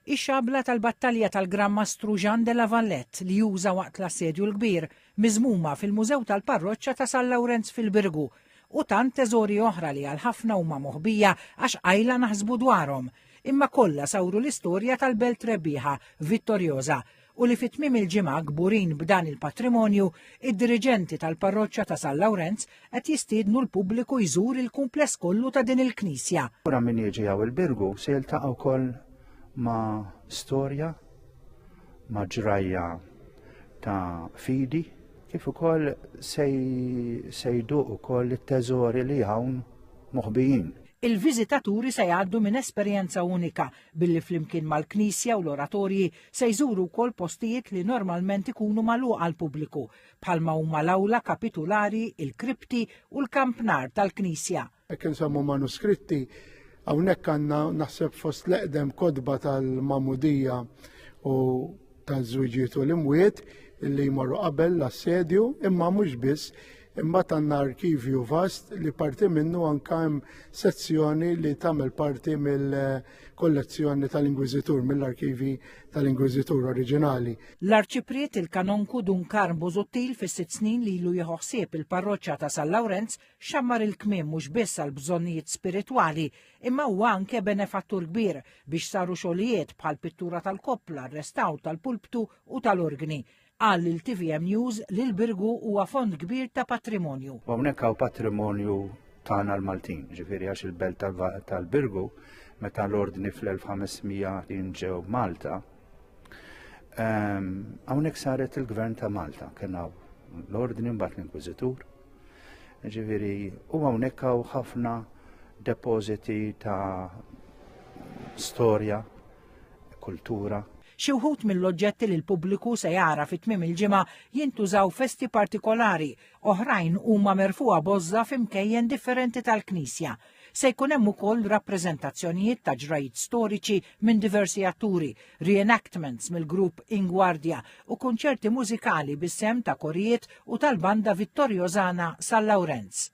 Ix-xabla tal-battalja tal-Gran Mastru Jean de la Valette li juża waqt l-assedju l-kbir miżmuma fil-Mużew tal-Parroċċa ta' San Lawrenz fil-Birgu u tant teżori oħra li għal ħafna huma moħbija għax qajla naħsbu dwarhom. Imma kollha sawru l-istorja tal-Belt rebbieħa vittorjoża u li fit-tmiem il-ġimgħa kburin b'dan il-patrimonju, id-diriġenti tal-Parroċċa ta' San Lawrenz qed jistiednu l-pubbliku jżur il-kumpless kollu ta' din il-Knisja. Wara min jiġi hawn il-Birgu se jiltaqgħu wkoll ma' storja, ma' ġrajja ta' fidi, kif ukoll se jduq ukoll it-teżori li hawn moħbijin. Il-viżitaturi se jgħaddu minn esperjenza unika billi flimkien mal-Knisja u l-oratorji se jżuru wkoll postijiet li normalment ikunu magħluqa għal pubbliku bħalma huma l-awla kapitulari, il-kripti u l-kampnar tal-Knisja. Hekk insemmu manuskritti hawnhekk għandna naħseb fost l-eqdem kodba tal-Mamudija u taż-żwiġiet u l-imwiet illi jmorru qabel l-assedju imma mhux biss. Imma għandna arkivju vast li parti minnu anke hemm sezzjoni li tagħmel parti mill-kollezzjoni tal-Inkwiżitur, mill-arkivi tal-Inkwiżitur oriġinali. L-Arċipriet il-Kanonku Dunkar Busuttil fis-6 snin li ilu jieħu ħsieb il-Parroċċja ta' San Lawrenz xammar il-kmiem mhux biss għal bżonnijiet spiritwali imma huwa anke benefattur kbir biex saru xogħlijiet bħal pittura tal-koppla, restaw tal-pulptu u tal-orgni. Għal il-TVM News li l-Birgu huwa fond kbir ta' patrimonju. Hawnhekk hawn patrimonju tagħna l-Maltin, ġifieri għax il-Belt tal-Birgu meta l-ordni fl-1500 jinġew Malta. Hawnhekk saret il-Gvern ta' Malta, kien hawn l-ordni mbagħad l-Inkwiżitur. Ġifieri u hawnhekk hawn ħafna depożiti ta' storja, kultura. Xi wħud mill-oġġetti li l-pubbliku se jara fit-tmiem il-ġimgħa jintużaw festi partikolari, oħrajn huma merfuqa bożza f'imkejjen differenti tal-Knisja. Se jkun hemm ukoll rappreżentazzjonijiet ta' ġrajiet storiċi minn diversi atturi, reenactments mill-grupp Ingwardja u konċerti mużikali bis-sem ta' korijiet u tal-banda Vittorjozana San Lawrenz.